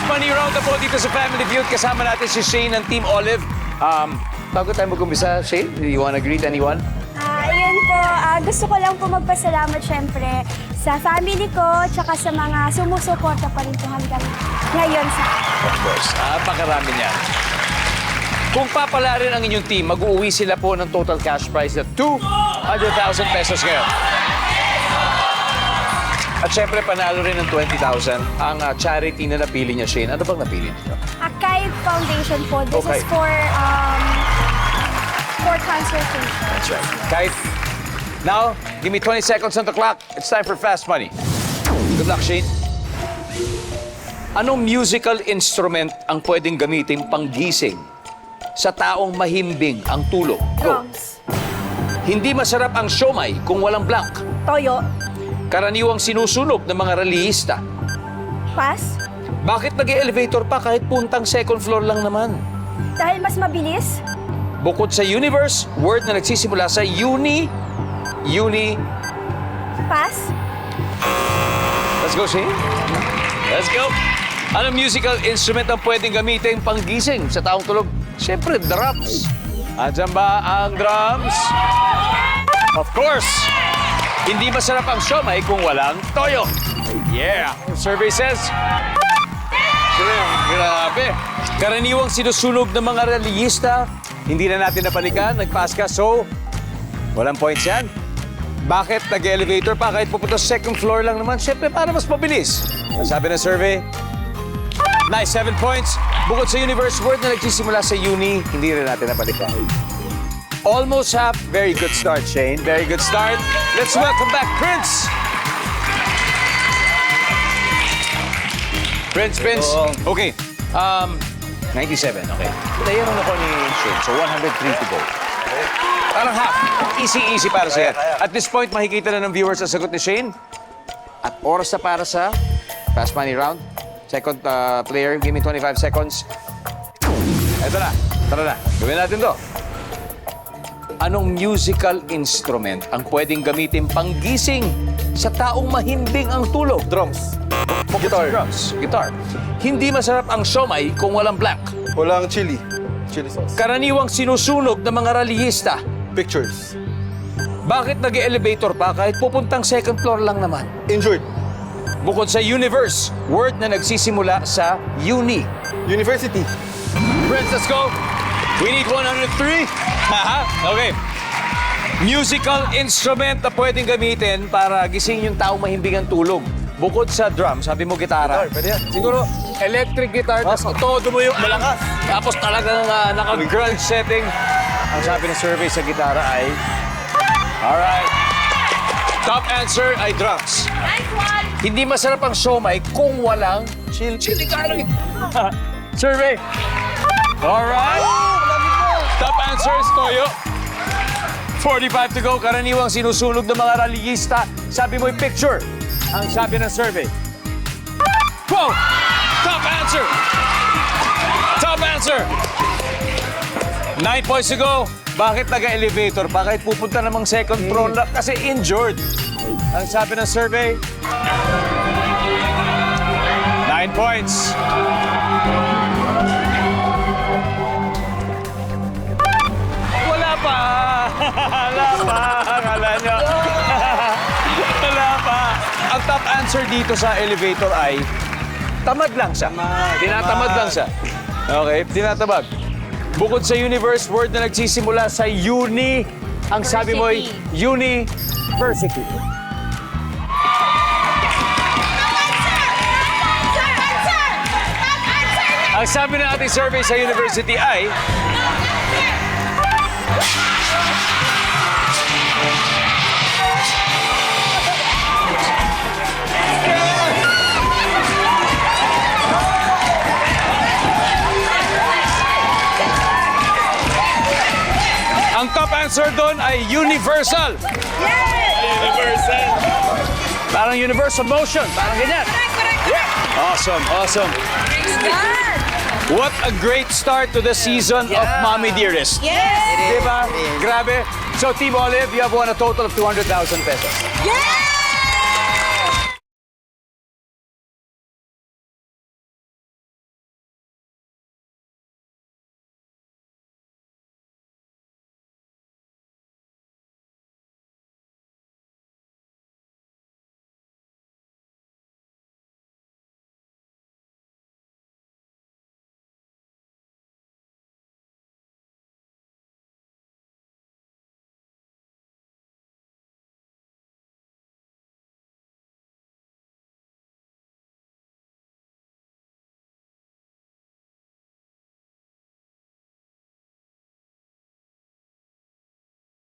Money Round na po dito sa Family Feud. Kasama natin si Shane ng Team Olive. Bago tayo mag-umpisa, Shane, do you wanna greet anyone? Ayun po, gusto ko lang po magpasalamat syempre sa family ko tsaka sa mga sumusuporta pa rin po hanggang ngayon sa Of course. Napakarami niya. Kung papalarin ang inyong team, mag-uuwi sila po ng total cash prize na 200,000 pesos ngayon. At syempre, panalo rin ng 20,000 ang charity na napili niya, Shane. Ano bang napili niyo? Akay Foundation po. This Okay. is for cancer patients. That's right. Kahit now, give me 20 seconds on the clock. It's time for Fast Money. Good luck, Shane. Anong musical instrument ang pwedeng gamitin panggising sa taong mahimbing ang tulog? Go. Drums. Hindi masarap ang siomay kung walang blank. Toyo. Karaniwang sinusunog ng mga rallyista. Pass. Bakit nag-elevator pa kahit puntang second floor lang naman? Dahil mas mabilis. Bukod sa universe, word na nagsisimula sa uni. Pass. Let's go, Shane. Let's go. Anong musical instrument ang pwedeng gamitin panggising sa taong tulog? Siyempre, drums. Andiyan ba ang drums? Of course. Hindi masarap ang siomay kung walang toyo. Yeah. Survey says... Grabe. Karaniwang sinusunog ng mga rallyista. Hindi na natin napanikan. Nag-pass ka. So, walang points yan. Bakit nag-elevator pa kahit pupunta sa second floor lang naman? Siyempre, para mas mabilis. Ang sabi ng survey, nice, 7 points. Bukod sa universe word na nagsisimula sa uni, hindi rin natin napalikan. Almost half. Very good start, Shane. Very good start. Let's welcome back Prince. Prince. Okay. 97, okay. Nayaron ako ni Shane, so 103 to go. Parang half. Easy para sa'yo. At this point, makikita na ng viewers ang sagot ni Shane. At oras na para sa Fast Money Round. Second player, give me 25 seconds. Eto na. Tara na. Gawin natin to. Anong musical instrument ang pwedeng gamitin panggising sa taong mahimbing ang tulog? Drums. Guitar. Drums. Guitar. Hindi masarap ang siomay kung walang black. Walang chili. Chili sauce. Karaniwang sinusunog ng mga rallyista. Pictures. Bakit nag-elevator pa kahit pupuntang second floor lang naman? Injured. Bukod sa universe, word na nagsisimula sa uni. University. Prince, let's go. We need 103. Haha, okay. Musical instrument na pwedeng gamitin para gising yung tao mahimbing ang tulog. Bukod sa drum, sabi mo gitara. Guitar, pwede yan. Siguro, electric guitar, tapos todo mo yung malakas. Tapos talagang naka-grunge setting. Ang sabi ng survey sa gitara ay... Alright. Top answer ay drums. Nice one. Hindi masarap ang siomay kung walang chili garlic. Survey. Alright. Top answer is toyo. 45 to go. Karaniwang sinusunog ng mga rallyista. Sabi mo yung picture. Ang sabi ng survey. Whoa! Top answer! Top answer! 9 points to go. Bakit nag-elevator pa? Kahit pupunta namang second floor lang kasi injured. Ang sabi ng survey. 9 points. Wala pa. Wala pa. Akala nyo. Wala pa. Ang top answer dito sa elevator ay tamad lang siya. Tinatamad lang siya. Okay, tinatamad. Bukod sa universe word na nagsisimula sa uni, ang sabi mo ay university. Ang sabi ng ating survey sa university ay... Ang top answer doon ay universal. Universal. Parang universal motion. Parang ganyan. Yeah. Awesome. What a great start to the season of Mommy Dearest. Yes. Diba? Grabe. So, Team Olive, you have won a total of 200,000 pesos. Yes.